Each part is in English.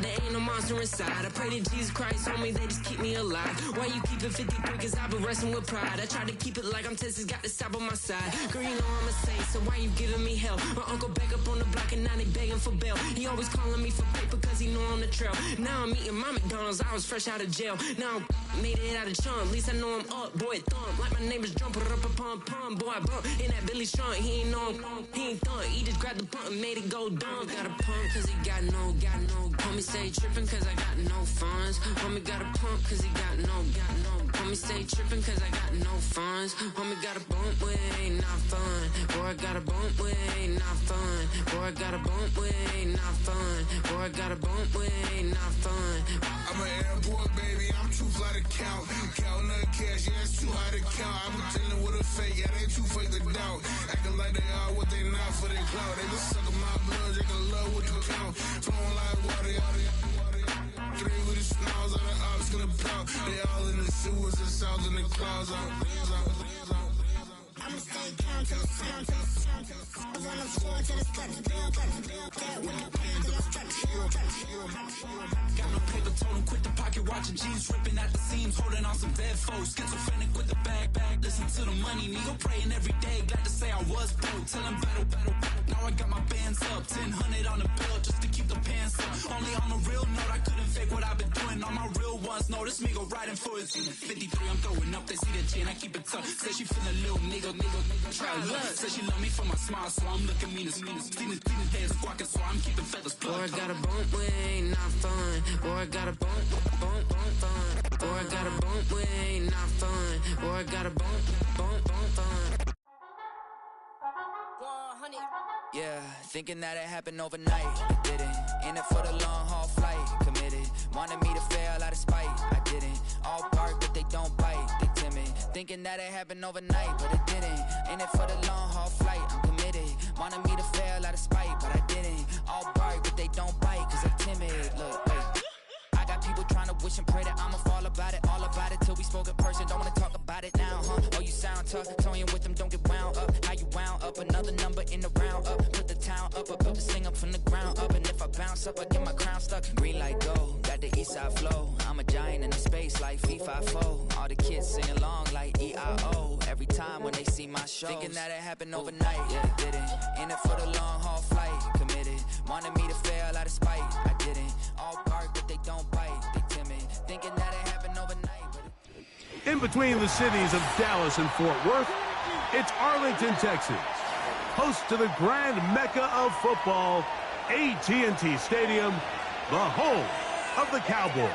there ain't no monster inside. I pray to Jesus Christ, homie, they just keep me alive. Why you keep it 53? Cause I've been wrestling with pride. I try to keep it like I'm Texas, got the stop on my side. Girl, you know I'm a saint, so why you giving me hell? My uncle back up on the block and now they begging for bail. He always calling me for paper cause he know I'm the trail. Now I'm eating my McDonald's, I was fresh out of jail. Now I made it out of chunk, at least I know I'm up. Boy, thump, like my neighbor's jumper up a pump. Boy, I bump in that Billy Strong, he ain't know him. He ain't thump, he just grabbed the pump and made it go dumb. Got a pump cause he got no. Homie stay tripping cause I got no funds. Homie got a pump cause he got no. Homie stay tripping cause I got no funds. Homie got a bump with ain't not fun. Boy, I got a bump with ain't not fun. Boy, I got a bump with ain't not fun. Boy, I got a bump with ain't not fun. I'm an airport baby, I'm too fly to count. Counting the cash, yeah, it's too high to count. I'm dealing with a fake, yeah, they too fake to doubt. Acting like they are what they not for their clout. They been sucking my blood, they can love what you count. Flowing like water, three with the snows on the ops gonna plow. They all in the sewers and south in the clouds. I'ma stay calm to the sound, to the sound, to the sound. On the floor to the steps, build, that with the pain to the steps, Got no paper, told him quit the pocket, watching jeans ripping at the seams, holding on some dead foes. Schizophrenic with the bag, listen to the money, nigga praying every day. Glad to say I was broke, tell him battle. Now I got my bands up, 1000 on the bill just to keep the pants up. Only on a real note, I couldn't fake what I've been doing. All my real ones know this nigga riding for his 53. I'm throwing up, they see the chain, I keep it tough. Say she feeling a little nigga, try luck. Say she love me for my smile, so I'm looking mean as Steven head squawking, so I'm keeping feathers plucked. Boy, I got a bump with ain't not fun. Boy, I got a bump fun. Boy, I got a bump with ain't not fun. Boy, I got a bump fun. Yeah, thinking that it happened overnight, it didn't. In it for the long haul flight, committed. Wanted me to fail out of spite, I didn't. All bark but they don't bite, they timid. Thinking that it happened overnight, but it didn't. In it for the long haul flight, I'm committed. Wanted me to fail out of spite, but I didn't. All bark but they don't bite, cause they timid. Look, wait. I got people trying to wish and pray that I'ma fall about it, all about it till we spoke in person. Don't wanna talk about it now, huh? Oh, you sound tough, toying with them, don't get wound up. How you wound up? Another number in the round up. Put the town up, I built this thing up from the ground up. And if I bounce up, I get my crown stuck. Green light go, got the east side flow. I'm a giant in the space like FIFA4. All the kids sing along like E-I-O. Every time when they see my show, thinking that it happened overnight, yeah, it didn't. In it for the long haul flight, committed. Wanted me to fail out of spite, I didn't. All bark but they don't bite, they timid. Thinking that it happened overnight, but in between the cities of Dallas and Fort Worth, it's Arlington, Texas. Host to the grand mecca of football, AT&T Stadium, the home of the Cowboys.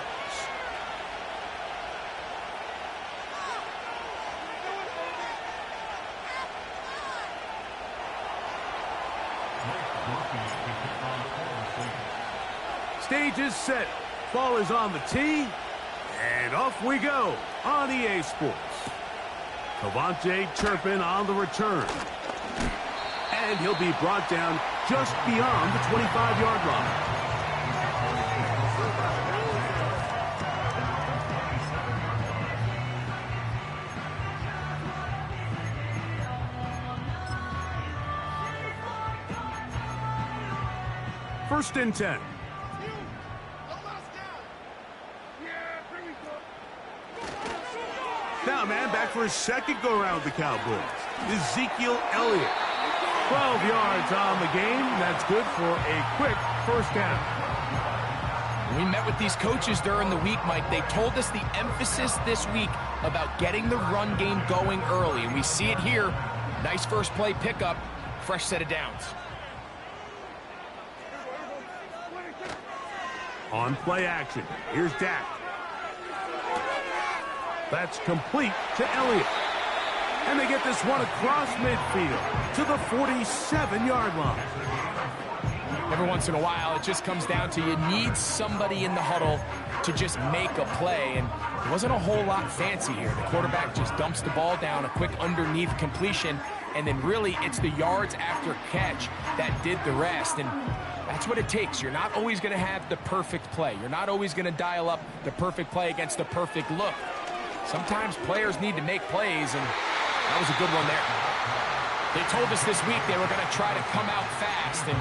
Stage is set, ball is on the tee, and off we go on EA Sports. Cavante Turpin on the return. And he'll be brought down just beyond the 25-yard line. First and 10. Now, man, back for his second go-around with the Cowboys. Ezekiel Elliott. 12 yards on the game. That's good for a quick first down. We met with these coaches during the week, Mike. They told us the emphasis this week about getting the run game going early. And we see it here. Nice first play pickup. Fresh set of downs. On play action, here's Dak. That's complete to Elliott. And they get this one across midfield to the 47-yard line. Every once in a while, it just comes down to you need somebody in the huddle to just make a play. And it wasn't a whole lot fancy here. The quarterback just dumps the ball down, a quick underneath completion, and then really it's the yards after catch that did the rest. And that's what it takes. You're not always going to have the perfect play. You're not always going to dial up the perfect play against the perfect look. Sometimes players need to make plays, and that was a good one there. They told us this week they were going to try to come out fast, and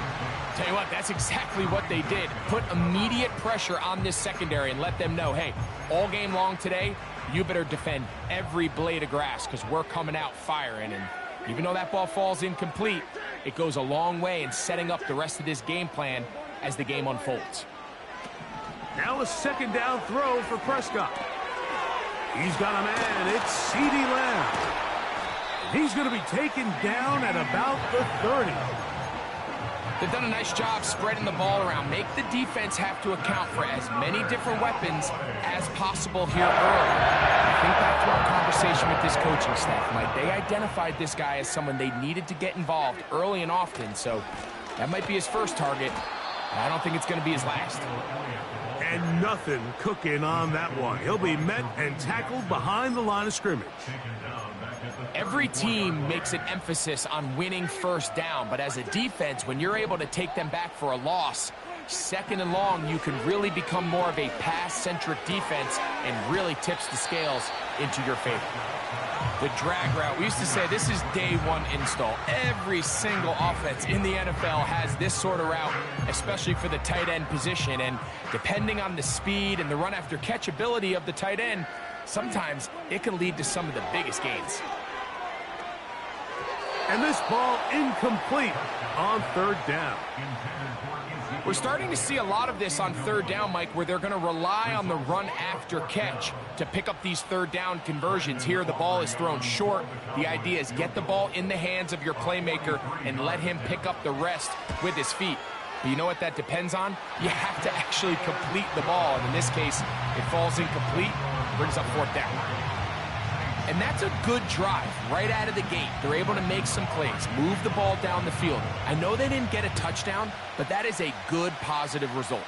tell you what, that's exactly what they did. Put immediate pressure on this secondary and let them know, hey, all game long today, you better defend every blade of grass because we're coming out firing. And even though that ball falls incomplete, it goes a long way in setting up the rest of this game plan as the game unfolds. Now a second down throw for Prescott. He's got a man. It's CeeDee Lamb. He's going to be taken down at about the 30. They've done a nice job spreading the ball around. Make the defense have to account for as many different weapons as possible here early. I think back to our conversation with this coaching staff, Mike. They identified this guy as someone they needed to get involved early and often, so that might be his first target. I don't think it's going to be his last. And nothing cooking on that one. He'll be met and tackled behind the line of scrimmage. Every team makes an emphasis on winning first down, but as a defense, when you're able to take them back for a loss, second and long, you can really become more of a pass-centric defense and really tips the scales into your favor. The drag route, we used to say this is day one install. Every single offense in the NFL has this sort of route, especially for the tight end position, and depending on the speed and the run after catch ability of the tight end, sometimes it can lead to some of the biggest gains. And this ball incomplete on third down. We're starting to see a lot of this on third down, Mike, where they're going to rely on the run after catch to pick up these third down conversions. Here, the ball is thrown short. The idea is get the ball in the hands of your playmaker and let him pick up the rest with his feet. But you know what that depends on? You have to actually complete the ball. And in this case, it falls incomplete, brings up fourth down. And that's a good drive right out of the gate. They're able to make some plays, move the ball down the field. I know they didn't get a touchdown, but that is a good, positive result.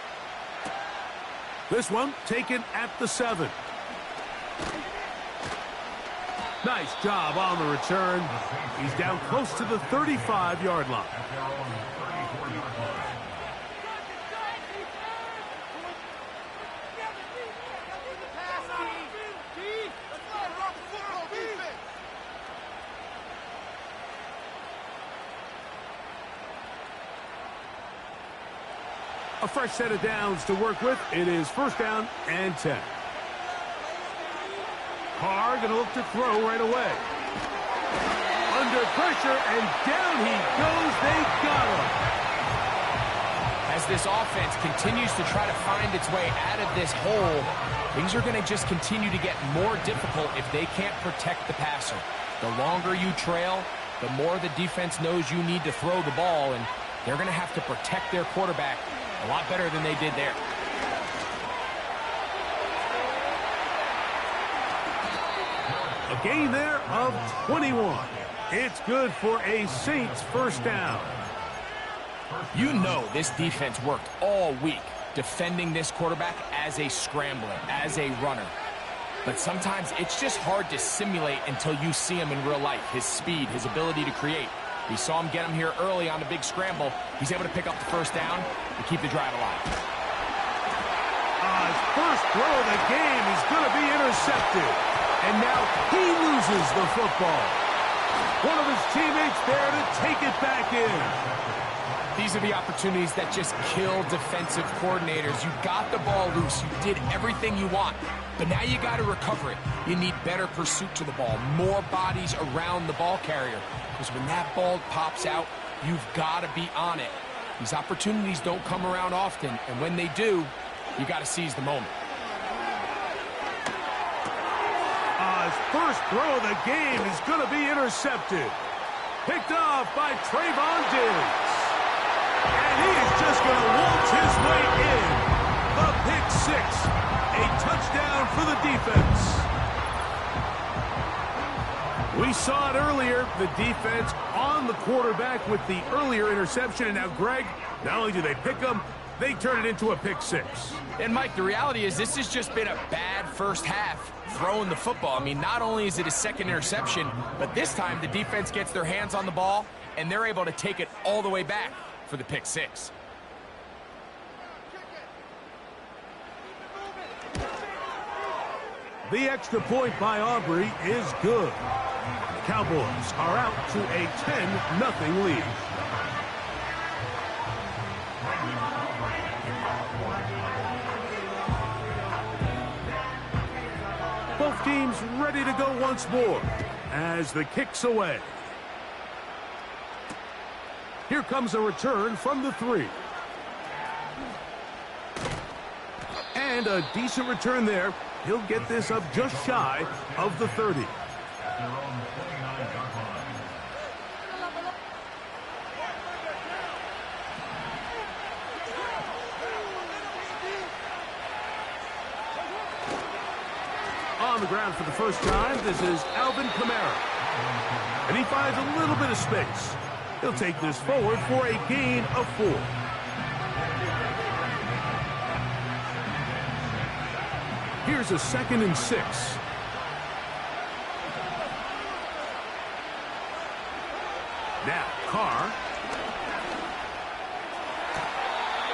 This one taken at the 7. Nice job on the return. He's down close to the 35-yard line. A fresh set of downs to work with. It is first down and 10. Carr going to look to throw right away. Under pressure, and down he goes. They got him. As this offense continues to try to find its way out of this hole, things are going to just continue to get more difficult if they can't protect the passer. The longer you trail, the more the defense knows you need to throw the ball, and they're going to have to protect their quarterback a lot better than they did there. A gain there of 21. It's good for a Saints first down. You know this defense worked all week defending this quarterback as a scrambler, as a runner. But sometimes it's just hard to simulate until you see him in real life, his speed, his ability to create. We saw him get him here early on a big scramble. He's able to pick up the first down and keep the drive alive. His first throw of the game is going to be intercepted. And now he loses the football. One of his teammates there to take it back in. These are the opportunities that just kill defensive coordinators. You got the ball loose. You did everything you want. But now you got to recover it. You need better pursuit to the ball, more bodies around the ball carrier. Because when that ball pops out, you've got to be on it. These opportunities don't come around often, and when they do, you got to seize the moment. His first throw of the game is going to be intercepted. Picked off by Trayvon Diggs. And he is just going to waltz his way in. The pick six. A touchdown for the defense. We saw it earlier, the defense on the quarterback with the earlier interception. And now, Greg, not only do they pick him, they turn it into a pick six. And, Mike, the reality is this has just been a bad first half throwing the football. I mean, not only is it a second interception, but this time the defense gets their hands on the ball, and they're able to take it all the way back for the pick six. The extra point by Aubrey is good. Cowboys are out to a 10-0 lead. Both teams ready to go once more as the kick's away. Here comes a return from the 3. And a decent return there. He'll get this up just shy of the 30. On the ground for the first time, this is Alvin Kamara. And he finds a little bit of space. He'll take this forward for a gain of 4. Here's a 2nd and 6. Now, Carr.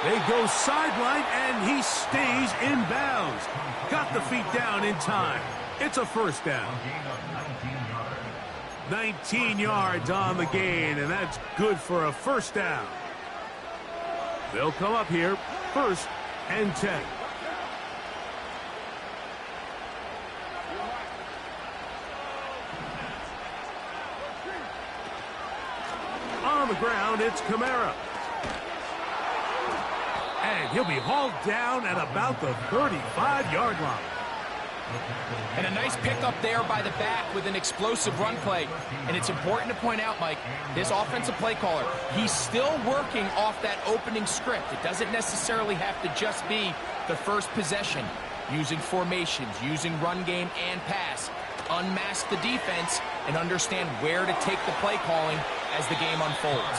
They go sideline, and he stays in bounds. Got the feet down in time. It's a first down. 19 yards on the gain, and that's good for a first down. They'll come up here, 1st and 10. On the ground, it's Kamara. And he'll be hauled down at about the 35-yard line. And a nice pickup there by the back with an explosive run play. And it's important to point out, Mike, this offensive play caller, he's still working off that opening script. It doesn't necessarily have to just be the first possession. Using formations, using run game and pass. Unmask the defense and understand where to take the play calling as the game unfolds.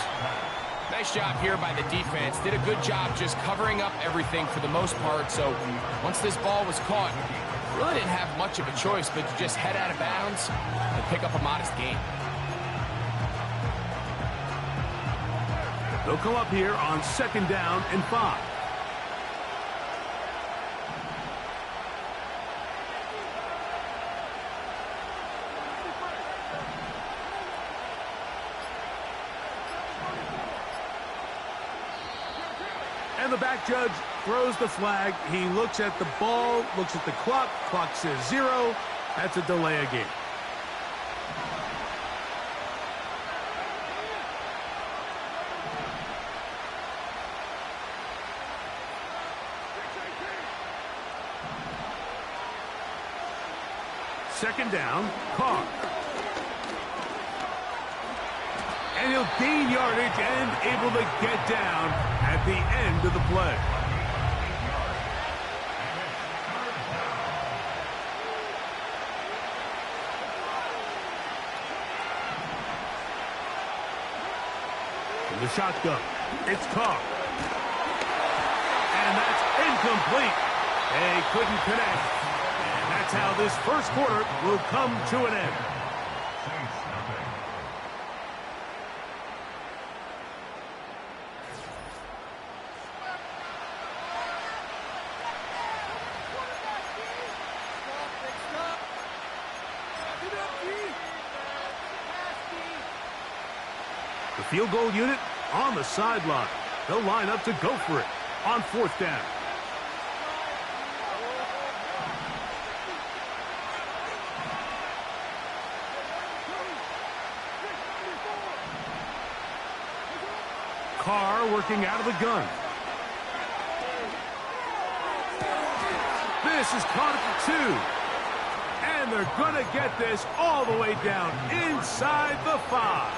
Nice job here by the defense. Did a good job just covering up everything for the most part. So once this ball was caught, really didn't have much of a choice but to just head out of bounds and pick up a modest gain. They'll come up here on 2nd down and 5. And the back judge throws the flag. He looks at the ball, looks at the clock. Clock says 0. That's a delay of game. Second down, Carr. And he'll gain yardage and able to get down at the end of the play. In the shotgun, it's Carr. And that's incomplete. They couldn't connect. And that's how this first quarter will come to an end. The field goal unit on the sideline. They'll line up to go for it on 4th down. Carr working out of the gun. This is caught at the 2. And they're going to get this all the way down inside the 5.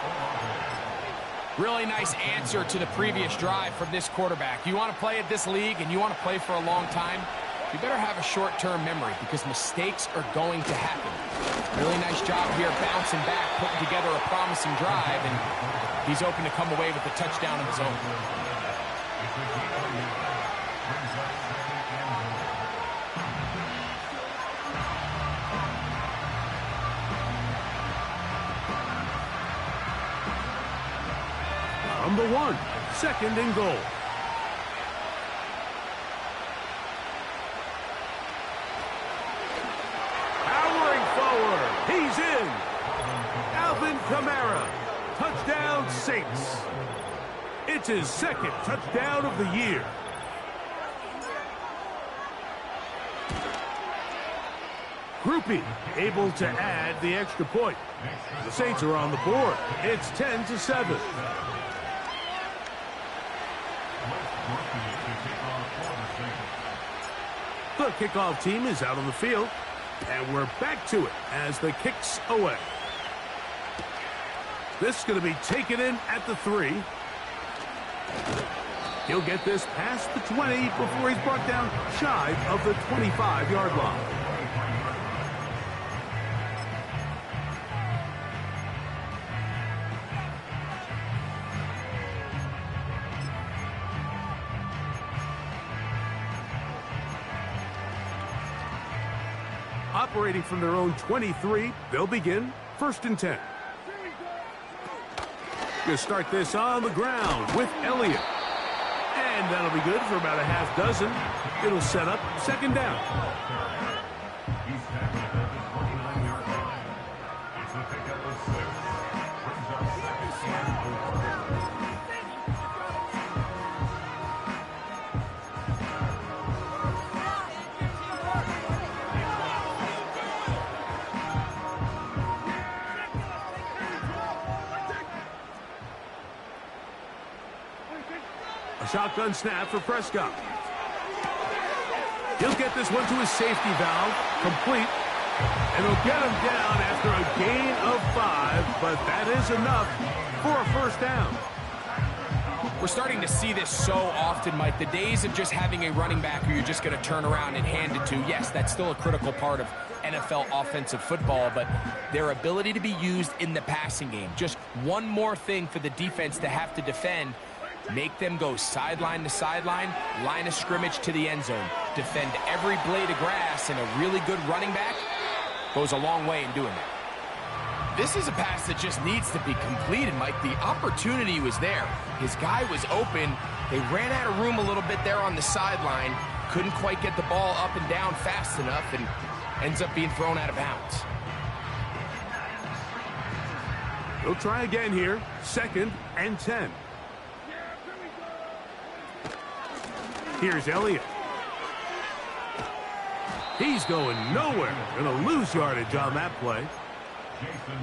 Really nice answer to the previous drive from this quarterback. You want to play at this league and you want to play for a long time, you better have a short-term memory because mistakes are going to happen. Really nice job here bouncing back, putting together a promising drive, and he's open to come away with a touchdown of his own. From the 1, 2nd and goal. Powering forward. He's in. Out Alvin Kamara. Touchdown, Saints. It's his second touchdown of the year. Groupie able to add the extra point. The Saints are on the board. It's 10-7. The kickoff team is out on the field, and we're back to it as the kick's away. This is going to be taken in at the 3. He'll get this past the 20 before he's brought down shy of the 25-yard line. Operating from their own 23, they'll begin 1st and 10. Gonna start this on the ground with Elliott. And that'll be good for about a half dozen. It'll set up 2nd down. Shotgun snap for Prescott. He'll get this one to his safety valve, complete, and he'll get him down after a gain of 5, but that is enough for a 1st down. We're starting to see this so often, Mike. The days of just having a running back who you're just going to turn around and hand it to, yes, that's still a critical part of NFL offensive football, but their ability to be used in the passing game. Just one more thing for the defense to have to defend. Make them go sideline to sideline, line of scrimmage to the end zone. Defend every blade of grass, and a really good running back goes a long way in doing that. This is a pass that just needs to be completed, Mike. The opportunity was there. His guy was open. They ran out of room a little bit there on the sideline. Couldn't quite get the ball up and down fast enough, and ends up being thrown out of bounds. He'll try again here. 2nd and 10. Here's Elliott. He's going nowhere. Going to lose yardage on that play.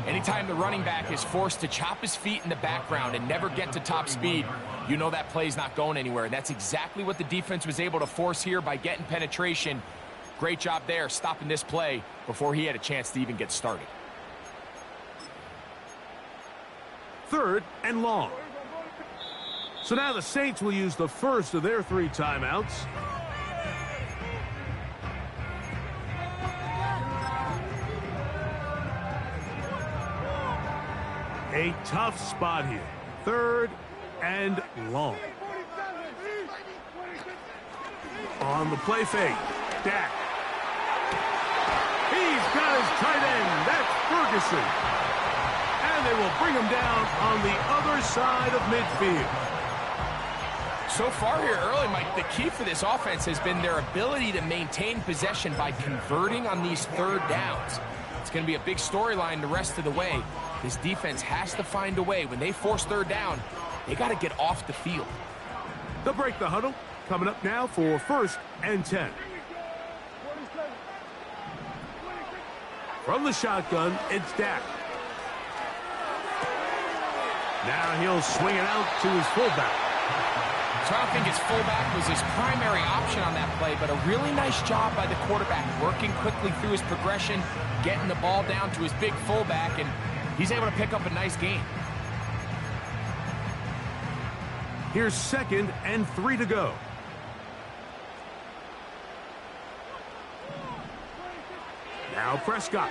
Anytime the running back is forced to chop his feet in the background and never get to top speed, you know that play's not going anywhere. That's exactly what the defense was able to force here by getting penetration. Great job there, stopping this play before he had a chance to even get started. 3rd and long. So now the Saints will use the first of their 3 timeouts. A tough spot here. 3rd and long. On the play fake, Dak. He's got his tight end. That's Ferguson. And they will bring him down on the other side of midfield. So far here early, Mike, the key for this offense has been their ability to maintain possession by converting on these 3rd downs. It's going to be a big storyline the rest of the way. This defense has to find a way. When they force 3rd down, they got to get off the field. They'll break the huddle. Coming up now for 1st and 10. From the shotgun, it's Dak. Now he'll swing it out to his fullback. So I don't think his fullback was his primary option on that play, but a really nice job by the quarterback, working quickly through his progression, getting the ball down to his big fullback, and he's able to pick up a nice gain. Here's 2nd and 3 to go. Now Prescott.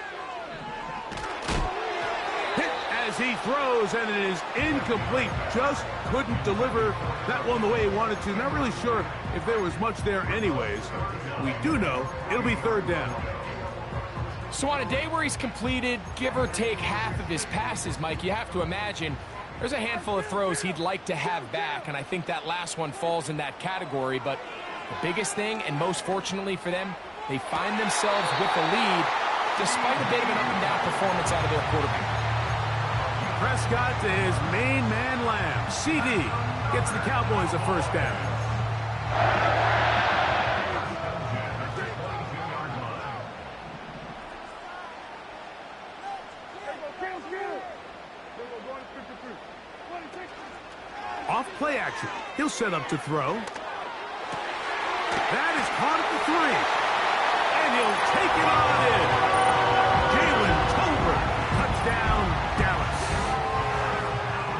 Hit as he throws, and it is incomplete. Just couldn't deliver that one the way he wanted to. Not really sure if there was much there anyways. We do know it'll be 3rd down. So on a day where he's completed, give or take half of his passes, Mike, you have to imagine there's a handful of throws he'd like to have back, and I think that last one falls in that category. But the biggest thing, and most fortunately for them, they find themselves with the lead despite a bit of an up-and-down performance out of their quarterback. Prescott to his main man, Lamb. CD gets the Cowboys a first down. Off play action. He'll set up to throw. That is caught at the 3. And he'll take it on in. Jalen Tolbert. Touchdown, Dallas.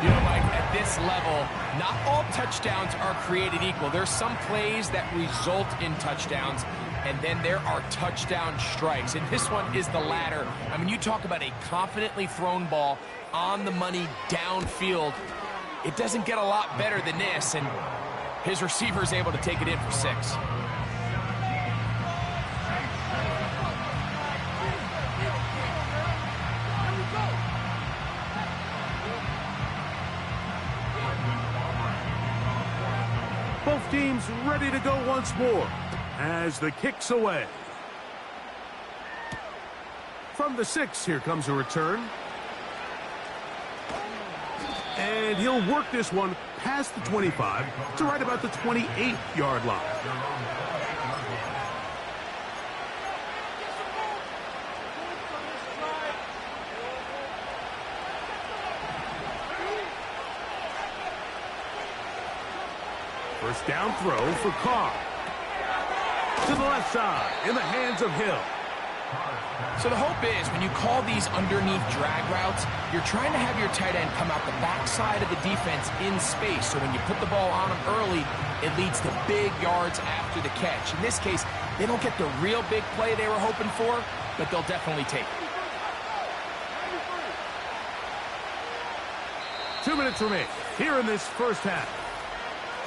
You know, Mike, at this level, not all touchdowns are created equal. There's some plays that result in touchdowns, and then there are touchdown strikes. And this one is the latter. I mean, you talk about a confidently thrown ball on the money downfield. It doesn't get a lot better than this, and his receiver is able to take it in for 6. Both teams ready to go once more as the kick's away. From the 6, here comes a return. And he'll work this one past the 25 to right about the 28-yard line. First down throw for Carr. To the left side, in the hands of Hill. So the hope is when you call these underneath drag routes, you're trying to have your tight end come out the backside of the defense in space. So when you put the ball on him early, it leads to big yards after the catch. In this case, they don't get the real big play they were hoping for, but they'll definitely take it. 2 minutes remain here in this first half.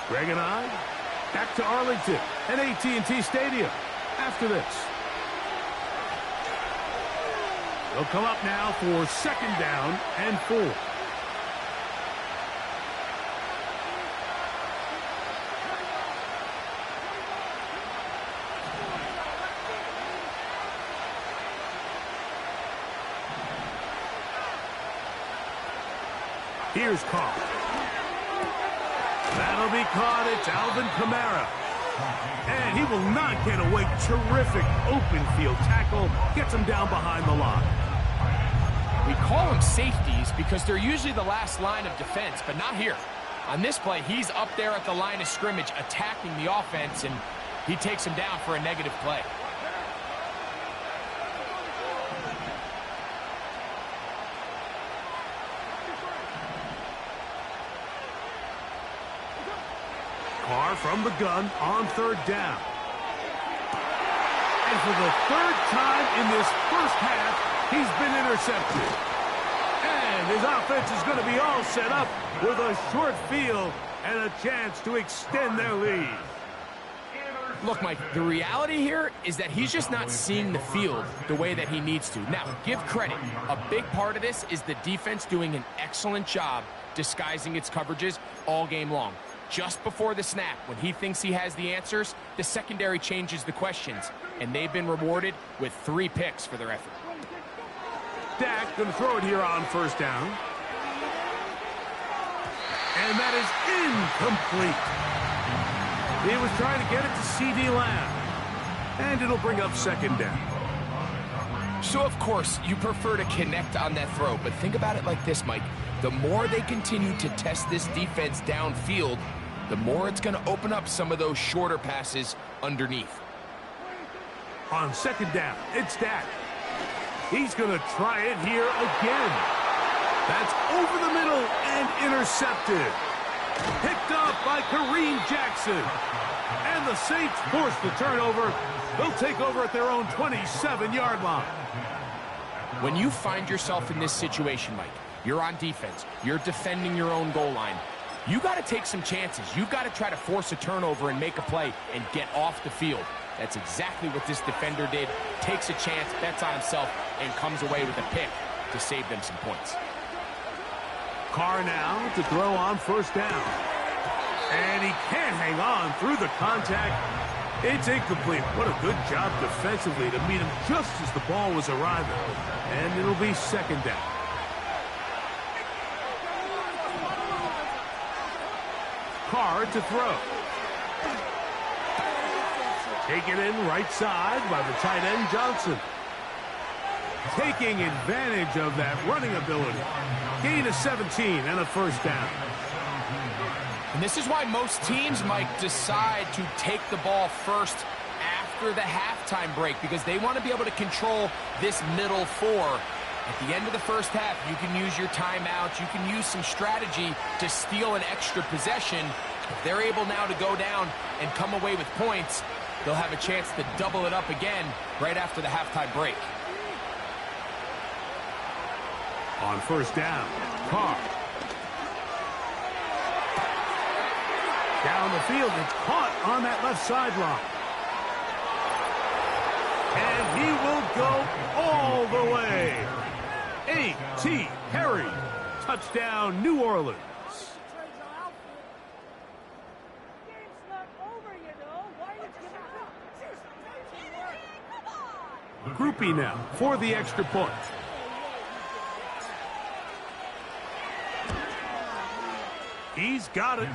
Greg and I back to Arlington at AT&T Stadium after this. They'll come up now for second down and 4. Here's Carr. That'll be caught. It's Alvin Kamara. And he will not get away. Terrific open field tackle. Gets him down behind the line. We call them safeties because they're usually the last line of defense, but not here. On this play, he's up there at the line of scrimmage attacking the offense, and he takes him down for a negative play. Carr from the gun on third down. And for the third time in this first half, he's been intercepted. And his offense is going to be all set up with a short field and a chance to extend their lead. Look, Mike, the reality here is that he's just not seeing the field the way that he needs to. Now, give credit. A big part of this is the defense doing an excellent job disguising its coverages all game long. Just before the snap, when he thinks he has the answers, the secondary changes the questions, and they've been rewarded with 3 picks for their effort. Dak going to throw it here on first down. And that is incomplete. He was trying to get it to CD Lamb. And it'll bring up second down. So, of course, you prefer to connect on that throw, but think about it like this, Mike. The more they continue to test this defense downfield, the more it's going to open up some of those shorter passes underneath. On second down, it's Dak. He's going to try it here again. That's over the middle and intercepted. Picked up by Kareem Jackson. And the Saints force the turnover. They'll take over at their own 27-yard line. When you find yourself in this situation, Mike, you're on defense, you're defending your own goal line, you got to take some chances. You've got to try to force a turnover and make a play and get off the field. That's exactly what this defender did. Takes a chance, bets on himself, and comes away with a pick to save them some points. Carr now to throw on first down. And he can't hang on through the contact. It's incomplete. What a good job defensively to meet him just as the ball was arriving. And it'll be second down. Carr to throw. Taken in right side by the tight end Johnson. Taking advantage of that running ability. Gain of 17 and a first down. And this is why most teams might decide to take the ball first after the halftime break, because they want to be able to control this middle four. At the end of the first half, you can use your timeouts. You can use some strategy to steal an extra possession. If they're able now to go down and come away with points, they'll have a chance to double it up again right after the halftime break. On first down, Carr. Down the field, it's caught on that left sideline. And he will go all the way. A.T. Perry. Touchdown, New Orleans. Groupie now for the extra point. He's got it.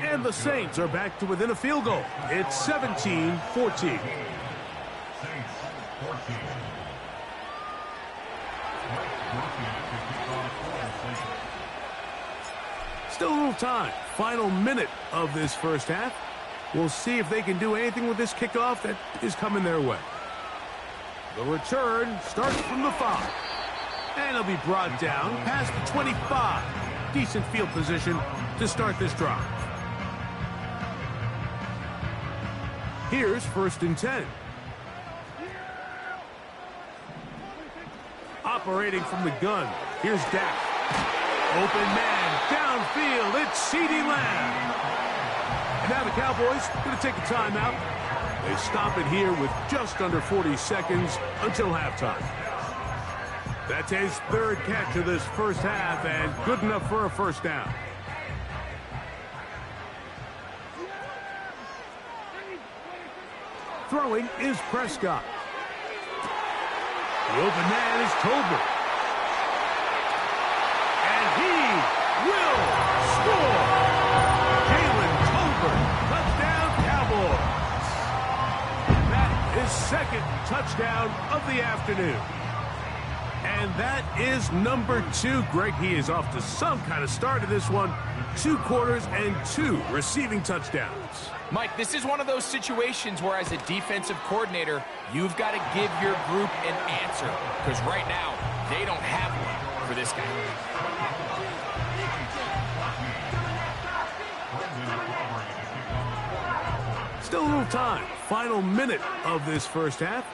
And the Saints are back to within a field goal. It's 17-14. Still a little time. Final minute of this first half. We'll see if they can do anything with this kickoff that is coming their way. The return starts from the 5. And it'll be brought down past the 25. Decent field position to start this drive. Here's first and 10. Operating from the gun. Here's Dak. Open man, downfield, it's CeeDee Lamb. And now the Cowboys going to take a timeout. They stop it here with just under 40 seconds until halftime. That's his third catch of this first half, and good enough for a first down. Throwing is Prescott. The open man is Tolbert. And he will score. Jalen Tolbert, touchdown Cowboys. That is second touchdown of the afternoon. And that is number 2. Greg, he is off to some kind of start in this one. 2 quarters and 2 receiving touchdowns. Mike, this is one of those situations where as a defensive coordinator, you've got to give your group an answer. Because right now, they don't have one for this guy. Still a little time. Final minute of this first half.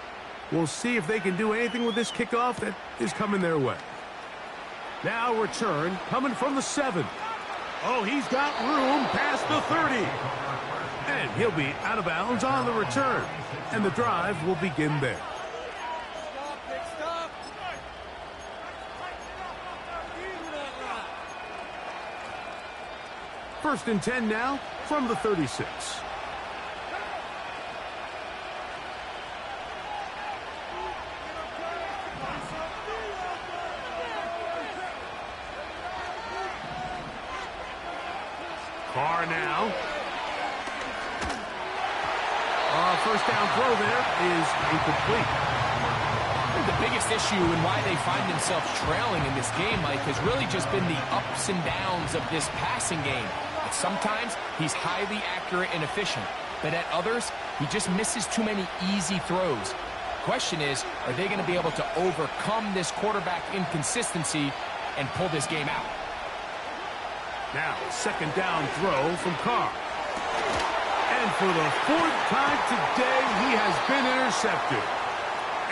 We'll see if they can do anything with this kickoff that is coming their way. Now return coming from the 7. Oh, he's got room past the 30. And he'll be out of bounds on the return. And the drive will begin there. First and 10 now from the 36. Carr now. First down throw there is incomplete. The biggest issue and why they find themselves trailing in this game, Mike, has really just been the ups and downs of this passing game. At sometimes, he's highly accurate and efficient, but at others, he just misses too many easy throws. Question is, are they going to be able to overcome this quarterback inconsistency and pull this game out? Now, second down throw from Carr. And for the 4th time today, he has been intercepted.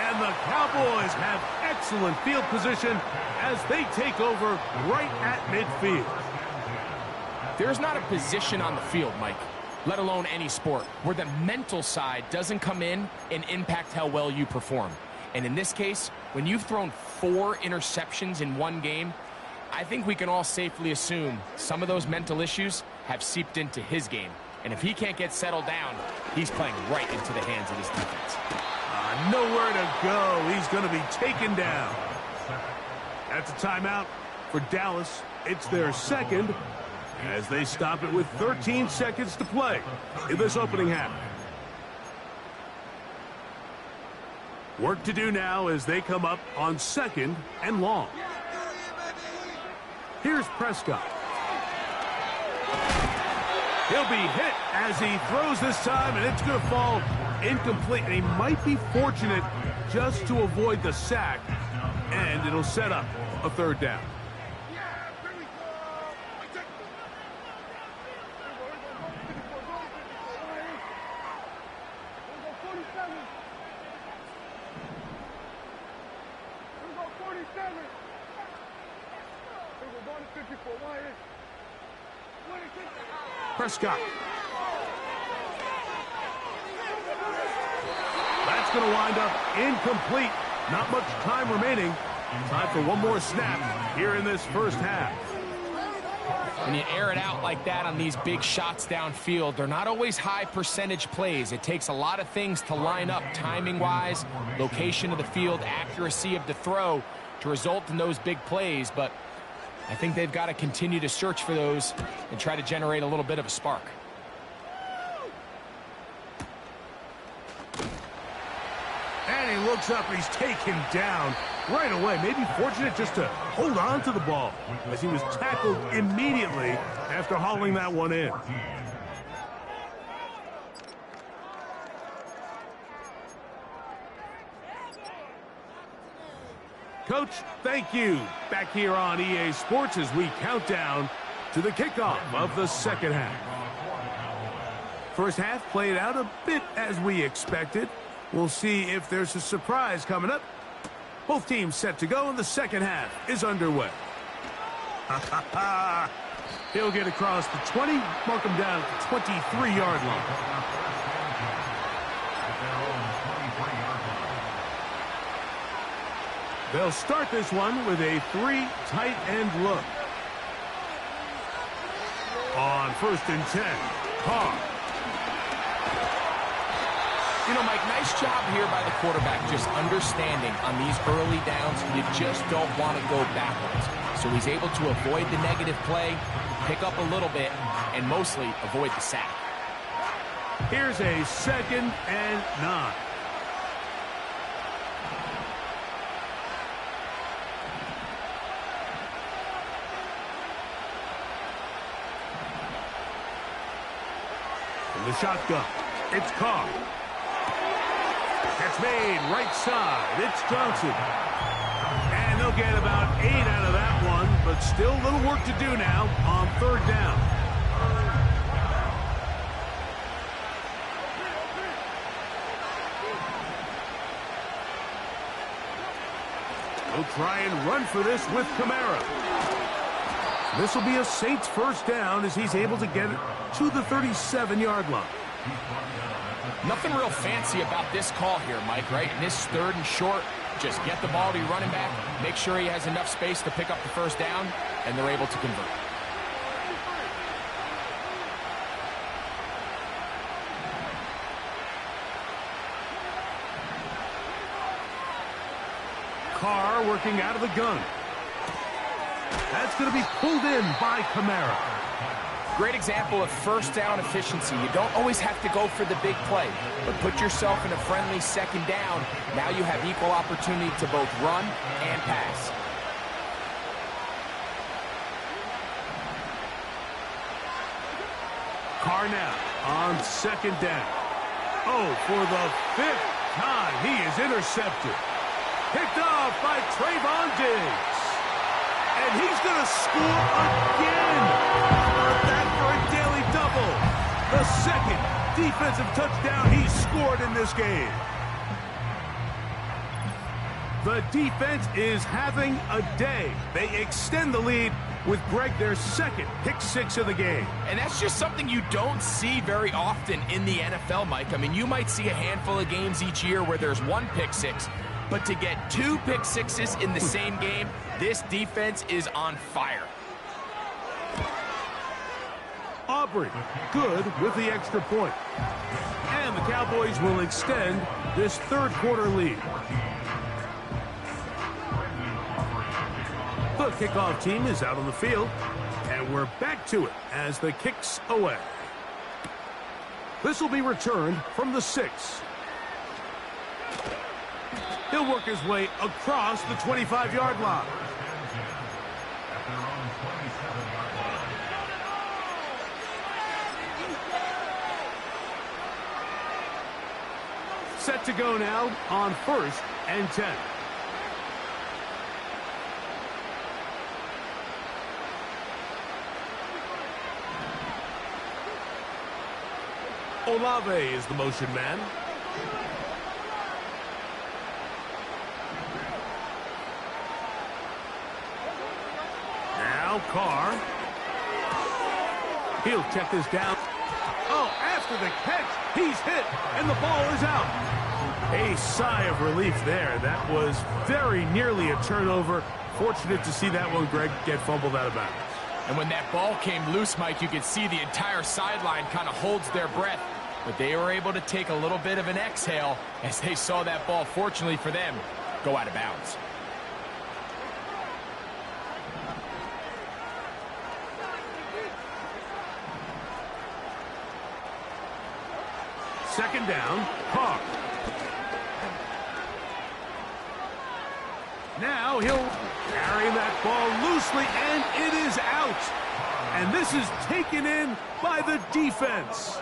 And the Cowboys have excellent field position as they take over right at midfield. There's not a position on the field, Mike, let alone any sport, where the mental side doesn't come in and impact how well you perform. And in this case, when you've thrown 4 interceptions in one game, I think we can all safely assume some of those mental issues have seeped into his game. And if he can't get settled down, he's playing right into the hands of his defense. Nowhere to go. He's going to be taken down. That's a timeout for Dallas. It's their second. as they stop it with 13 seconds to play in this opening half. Work to do now as they come up on 2nd and long. Here's Prescott. He'll be hit as he throws this time, and it's going to fall incomplete. And he might be fortunate just to avoid the sack, and it'll set up a 3rd down. Prescott. That's going to wind up incomplete. Not much time remaining. Time for one more snap here in this first half. When you air it out like that on these big shots downfield, they're not always high percentage plays. It takes a lot of things to line up timing-wise, location of the field, accuracy of the throw to result in those big plays. But I think they've got to continue to search for those and try to generate a little bit of a spark. And he looks up and he's taken down right away. Maybe fortunate just to hold on to the ball as he was tackled immediately after hauling that one in. Coach, thank you. Back here on EA Sports as we count down to the kickoff of the second half. First half played out a bit as we expected. We'll see if there's a surprise coming up. Both teams set to go, and the second half is underway. He'll get across the 20, mark him down at the 23-yard line. They'll start this one with a 3 tight end look. On 1st and 10, Carr. You know, Mike, nice job here by the quarterback just understanding on these early downs you just don't want to go backwards. So he's able to avoid the negative play, pick up a little bit, and mostly avoid the sack. Here's a 2nd and 9. From the shotgun, it's Carr. That's made right side. It's Johnson. And they'll get about 8 out of that one, but still a little work to do now on 3rd down. They'll try and run for this with Kamara. This will be a Saints 1st down as he's able to get it to the 37-yard line. Nothing real fancy about this call here, Mike, right? In this 3rd and short, just get the ball to your running back, make sure he has enough space to pick up the 1st down, and they're able to convert. Carr working out of the gun. That's going to be pulled in by Kamara. Great example of 1st down efficiency. You don't always have to go for the big play, but put yourself in a friendly 2nd down. Now you have equal opportunity to both run and pass. Carr now on 2nd down. Oh, for the 5th time, he is intercepted. Picked off by Trayvon Diggs. And he's going to score again. That for a daily double. The 2nd defensive touchdown he's scored in this game. The defense is having a day. They extend the lead with Greg, their 2nd pick 6 of the game. And that's just something you don't see very often in the NFL, Mike. I mean, you might see a handful of games each year where there's 1 pick 6. But to get 2 pick 6s in the same game, this defense is on fire. Aubrey, good with the extra point. And the Cowboys will extend this 3rd quarter lead. The kickoff team is out on the field. And And we're back to it as the kick's away. This will be returned from the 6. He'll work his way across the 25-yard line. Set to go now on 1st and 10. Olave is the motion man. Now Carr. He'll check this down. Oh, after the catch, he's hit, and the ball is out. A sigh of relief there. That was very nearly a turnover. Fortunate to see that one, Greg, get fumbled out of bounds. And when that ball came loose, Mike, you could see the entire sideline kind of holds their breath. But they were able to take a little bit of an exhale as they saw that ball, fortunately for them, go out of bounds. Second down, Carr. Now he'll carry that ball loosely, and it is out. And this is taken in by the defense.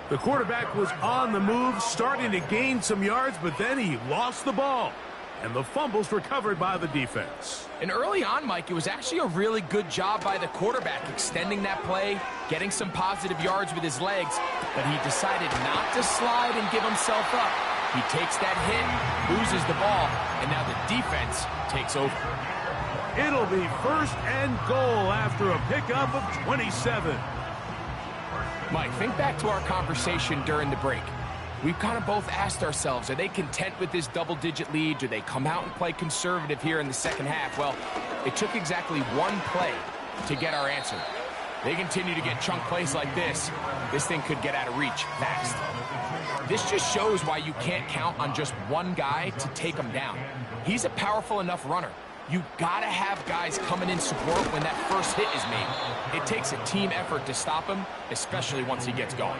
The quarterback was on the move, starting to gain some yards, but then he lost the ball. And the fumble's recovered by the defense. And early on, Mike, it was actually a really good job by the quarterback, extending that play, getting some positive yards with his legs, but he decided not to slide and give himself up. He takes that hit, loses the ball, and now the defense takes over. It'll be 1st and goal after a pickup of 27. Mike, think back to our conversation during the break. We've kind of both asked ourselves, are they content with this double-digit lead? Do they come out and play conservative here in the second half? Well, it took exactly one play to get our answer. They continue to get chunk plays like this. This thing could get out of reach fast. This just shows why you can't count on just one guy to take him down. He's a powerful enough runner. You gotta have guys coming in support when that first hit is made. It takes a team effort to stop him, especially once he gets going.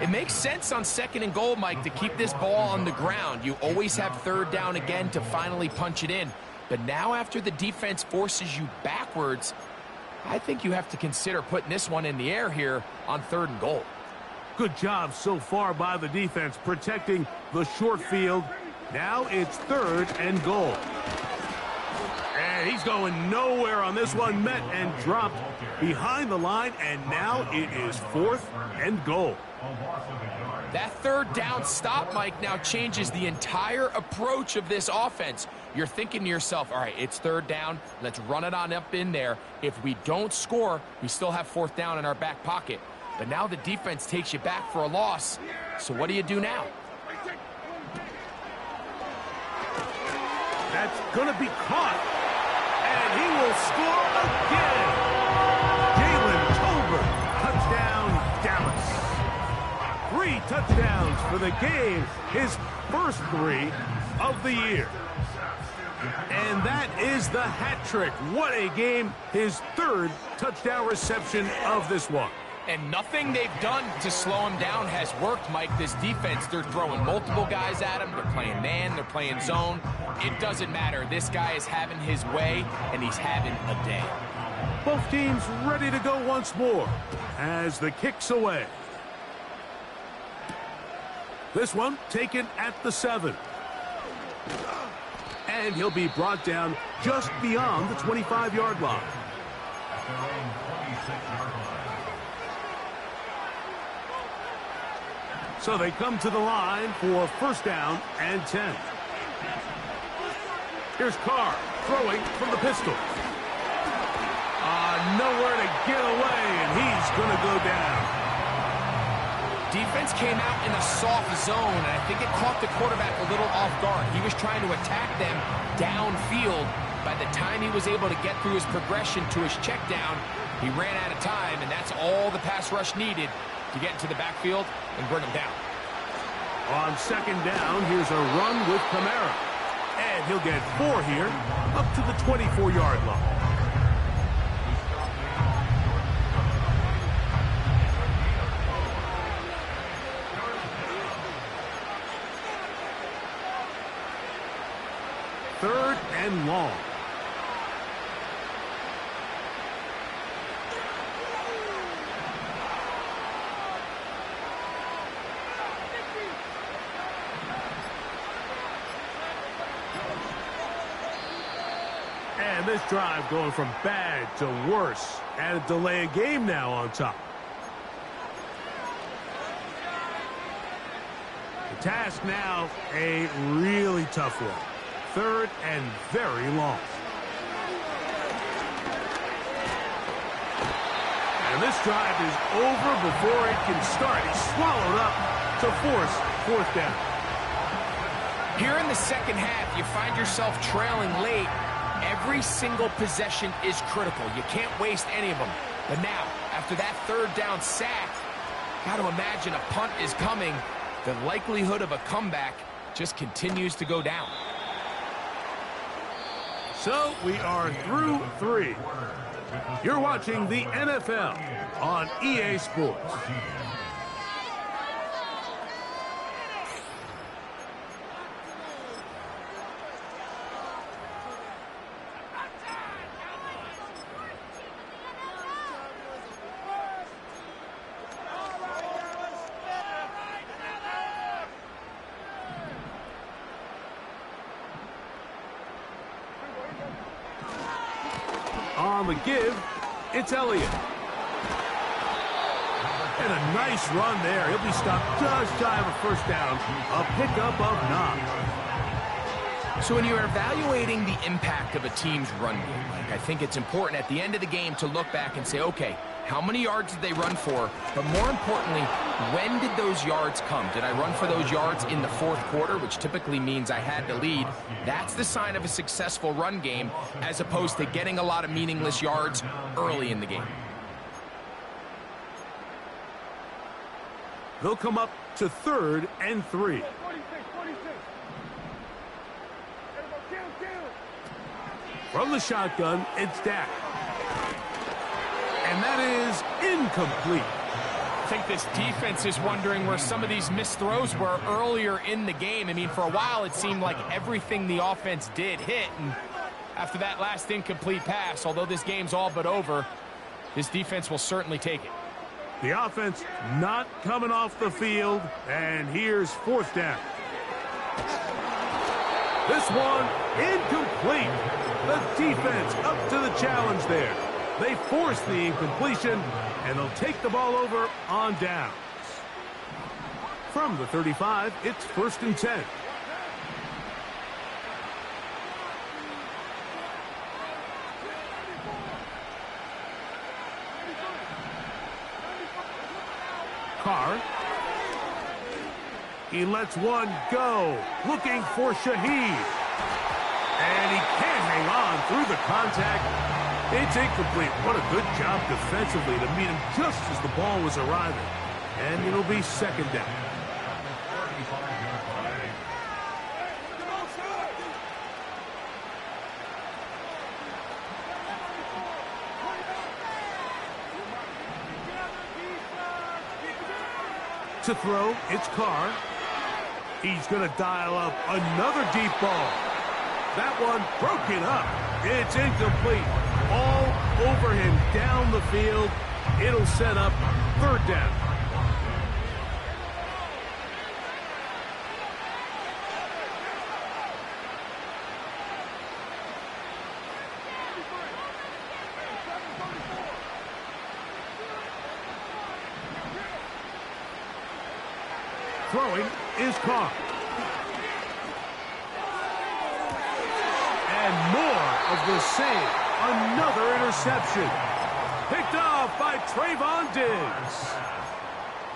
It makes sense on 2nd and goal, Mike, to keep this ball on the ground. You always have 3rd down again to finally punch it in. But now after the defense forces you backwards, I think you have to consider putting this one in the air here on 3rd and goal. Good job so far by the defense protecting the short field. Now it's 3rd and goal. And he's going nowhere on this one. Met and dropped behind the line, and now it is 4th and goal. That 3rd down stop, Mike, now changes the entire approach of this offense. You're thinking to yourself, all right, it's 3rd down. Let's run it on up in there. If we don't score, we still have 4th down in our back pocket. But now the defense takes you back for a loss. So what do you do now? That's going to be caught. And he will score again. Jalen Tolbert, touchdown, Dallas. 3 touchdowns for the game, his first 3 of the year. And that is the hat trick. What a game. His 3rd touchdown reception of this one. And nothing they've done to slow him down has worked, Mike. This defense, they're throwing multiple guys at him. They're playing man, they're playing zone. It doesn't matter. This guy is having his way, and he's having a day. Both teams ready to go once more as the kick's away. This one taken at the 7. And he'll be brought down just beyond the 25-yard line. So they come to the line for 1st down and 10. Here's Carr throwing from the pistol. Nowhere to get away, and he's going to go down. Defense came out in a soft zone, and I think it caught the quarterback a little off guard. He was trying to attack them downfield. By the time he was able to get through his progression to his check down, he ran out of time, and that's all the pass rush needed to get into the backfield and bring him down. On 2nd down, here's a run with Kamara. And he'll get 4 here, up to the 24-yard line. 3rd and long. And this drive going from bad to worse. And a delay of game now on top. The task now, a really tough one. 3rd and very long. And this drive is over before it can start. He's swallowed up to force 4th down. Here in the second half, you find yourself trailing late. Every single possession is critical. You can't waste any of them. But now, after that 3rd down sack, got to imagine a punt is coming. The likelihood of a comeback just continues to go down. So we are through 3. You're watching the NFL on EA Sports. On the give, it's Elliott. And a nice run there. He'll be stopped just shy of a 1st down. A pickup of 9. So when you're evaluating the impact of a team's run game, I think it's important at the end of the game to look back and say, okay, how many yards did they run for? But more importantly, when did those yards come? Did I run for those yards in the 4th quarter, which typically means I had the lead? That's the sign of a successful run game, as opposed to getting a lot of meaningless yards early in the game. They'll come up to 3rd and 3. From the shotgun, it's Dak. And that is incomplete. I think this defense is wondering where some of these missed throws were earlier in the game. I mean, for a while, it seemed like everything the offense did hit. And after that last incomplete pass, although this game's all but over, this defense will certainly take it. The offense not coming off the field. And here's 4th down. This one incomplete. The defense up to the challenge there. They force the incompletion, and they'll take the ball over on downs. From the 35, it's 1st and 10. Carr. He lets one go, looking for Shaheed. And he can't hang on through the contact. It's incomplete. What a good job defensively to meet him just as the ball was arriving. And it'll be 2nd down. To throw, it's Carr. He's going to dial up another deep ball. That one broken up. It's incomplete. All over him down the field. It'll set up 3rd down. Throwing is Carr. And more of the same. Another interception. Picked off by Trayvon Diggs.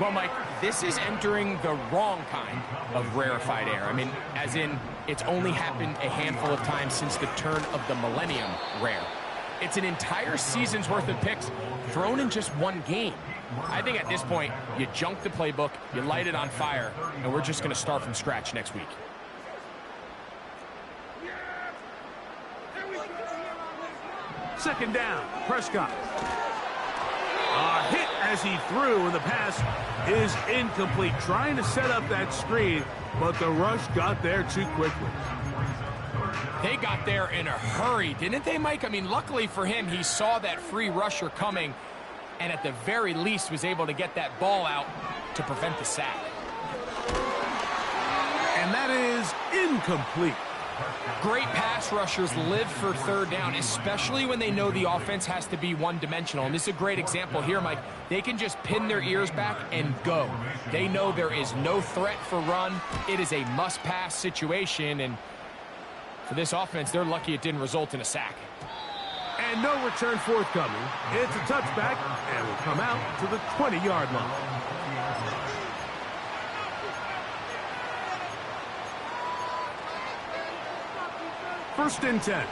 Well, Mike, this is entering the wrong kind of rarefied air. I mean, as in, it's only happened a handful of times since the turn of the millennium rare. It's an entire season's worth of picks thrown in just one game. I think at this point, you junk the playbook, you light it on fire, and we're just going to start from scratch next week. Second down, Prescott. A hit as he threw, and the pass is incomplete. Trying to set up that screen, but the rush got there too quickly. They got there in a hurry, didn't they, Mike? I mean, luckily for him, he saw that free rusher coming and at the very least was able to get that ball out to prevent the sack. And that is incomplete. Great pass rushers live for third down, especially when they know the offense has to be one-dimensional. And this is a great example here, Mike. They can just pin their ears back and go. They know there is no threat for run. It is a must-pass situation, and for this offense, they're lucky it didn't result in a sack. And no return forthcoming. It's a touchback, and will come out to the 20-yard line. First and 10.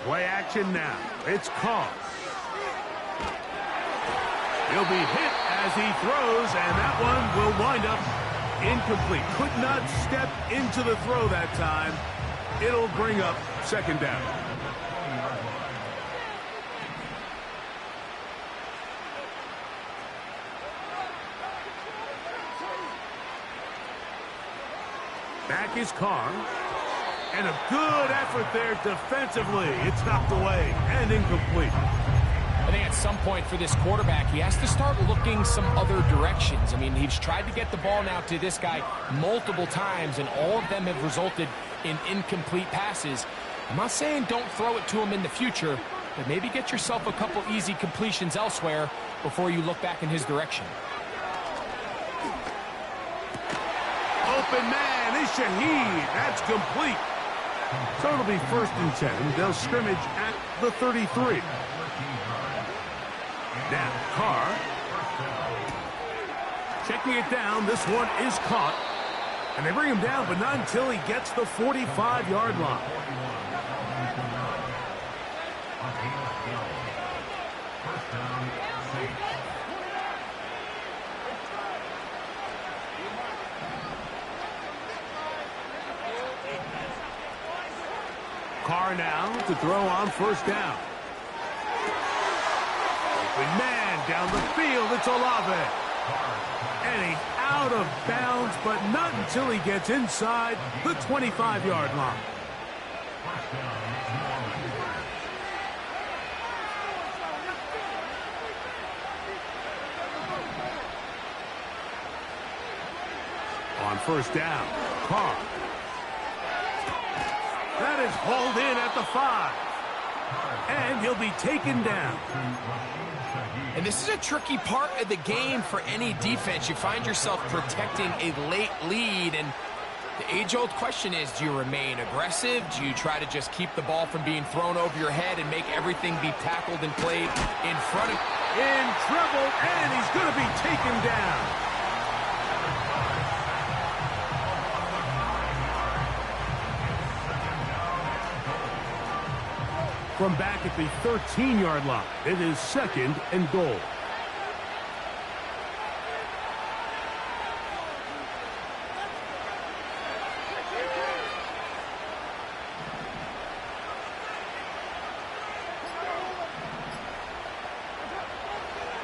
Play action now. It's Carr. He'll be hit as he throws, and that one will wind up incomplete. Could not step into the throw that time. It'll bring up second down. Back is Carr. And a good effort there defensively. It's knocked away and incomplete. I think at some point for this quarterback, he has to start looking some other directions. I mean, he's tried to get the ball now to this guy multiple times, and all of them have resulted in incomplete passes. I'm not saying don't throw it to him in the future, but maybe get yourself a couple easy completions elsewhere before you look back in his direction. Open man is Shaheed. That's complete. So it'll be first and 10. They'll scrimmage at the 33. Now, Carr. Checking it down. This one is caught. And they bring him down, but not until he gets the 45-yard line. Carr now to throw on first down. Open man down the field. It's Olave. And he's out of bounds, but not until he gets inside the 25-yard line. On first down, Carr. That is hauled in at the 5. And he'll be taken down. And this is a tricky part of the game for any defense. You find yourself protecting a late lead, and the age-old question is, do you remain aggressive? Do you try to just keep the ball from being thrown over your head and make everything be tackled and played in front of you? In trouble, and he's going to be taken down. From back at the 13-yard line, it is second and goal.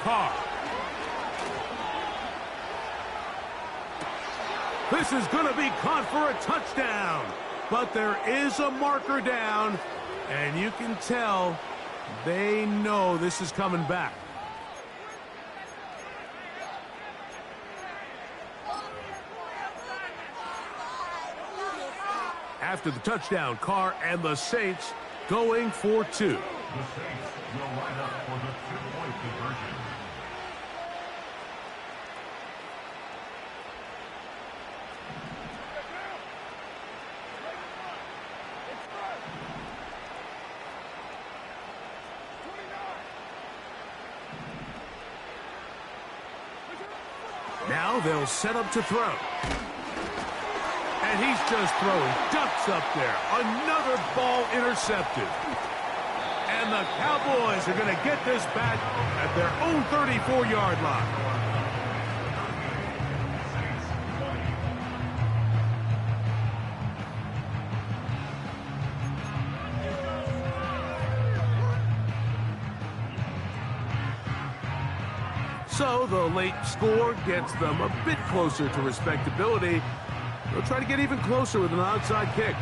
Carr. This is going to be caught for a touchdown, but there is a marker down. And you can tell they know this is coming back. After the touchdown, Carr and the Saints going for 2. The Saints will line up for the 2-point conversion. Now they'll set up to throw. And he's just throwing ducks up there. Another ball intercepted. And And the Cowboys are going to get this back at their own 34-yard line. So the late score gets them a bit closer to respectability. They'll try to get even closer with an onside kick.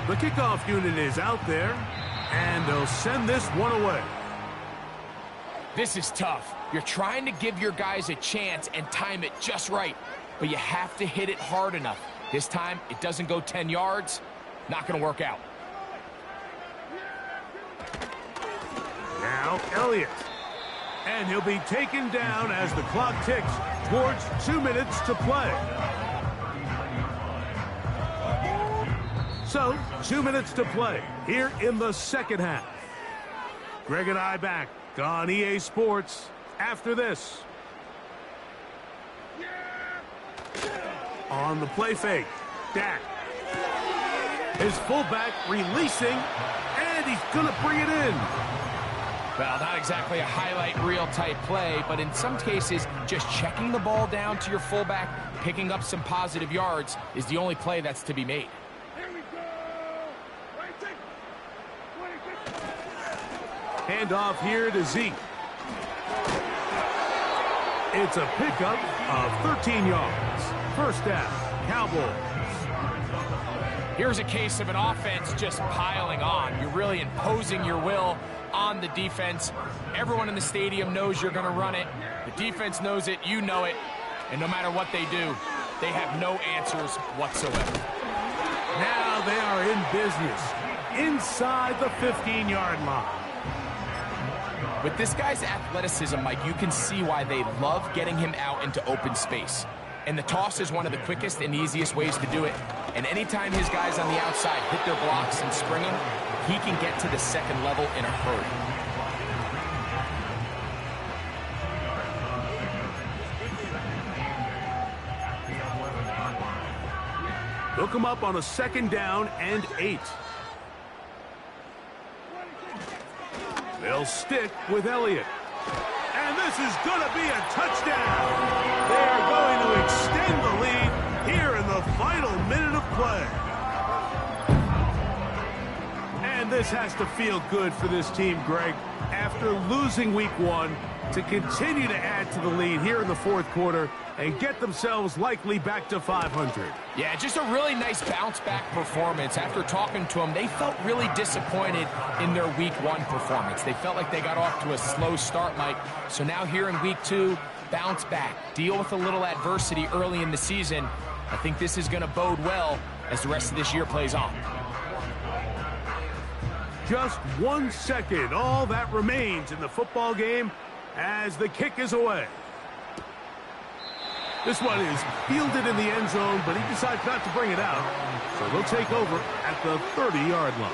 The kickoff unit is out there, and they'll send this one away. This is tough. You're trying to give your guys a chance and time it just right, but you have to hit it hard enough. This time, it doesn't go 10 yards. Not going to work out. Now Elliott. And he'll be taken down as the clock ticks towards 2 minutes to play. So, 2 minutes to play here in the second half. Greg and I back on EA Sports after this. On the play fake, Dak. His fullback releasing, and he's going to bring it in. Well, not exactly a highlight reel type play, but in some cases, just checking the ball down to your fullback, picking up some positive yards is the only play that's to be made. Handoff here to Zeke. It's a pickup of 13 yards. First down, Cowboys. Here's a case of an offense just piling on. You're really imposing your will on the defense. Everyone in the stadium knows you're going to run it. The defense knows it, you know it, and no matter what they do, they have no answers whatsoever. Now they are in business inside the 15-yard line. With this guy's athleticism, Mike, you can see why they love getting him out into open space. And the toss is one of the quickest and easiest ways to do it. And anytime his guys on the outside hit their blocks and spring him, he can get to the second level in a hurry. Look him up on a second down and 8. They'll stick with Elliott. And this is going to be a touchdown. They are going to extend the lead here in the final minute of play. And this has to feel good for this team, Greg, after losing week 1 to continue to add to the lead here in the fourth quarter and get themselves likely back to 500. Yeah, just a really nice bounce-back performance. After talking to them, they felt really disappointed in their week 1 performance. They felt like they got off to a slow start, Mike. So now here in week 2, bounce back, deal with a little adversity early in the season. I think this is going to bode well as the rest of this year plays on. Just 1 second, all that remains in the football game as the kick is away. This one is fielded in the end zone, but he decides not to bring it out. So they'll take over at the 30-yard line.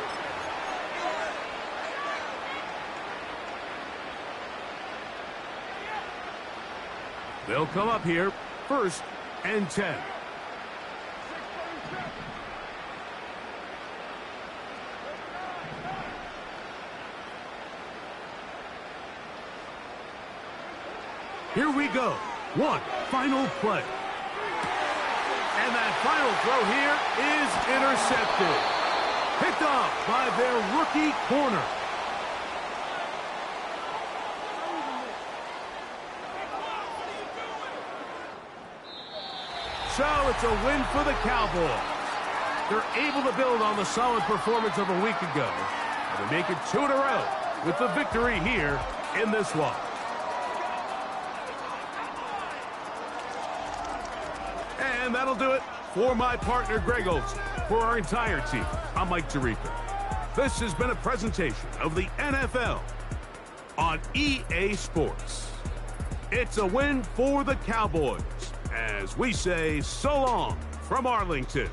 They'll come up here, 1st and 10. Here we go. One final play. And that final throw here is intercepted. Picked off by their rookie corner. So it's a win for the Cowboys. They're able to build on the solid performance of a week ago. And they make it 2 in a row with the victory here in this one. And that'll do it for my partner, Greg Olson. For our entire team, I'm Mike Tirico. This has been a presentation of the NFL on EA Sports. It's a win for the Cowboys, as we say so long from Arlington.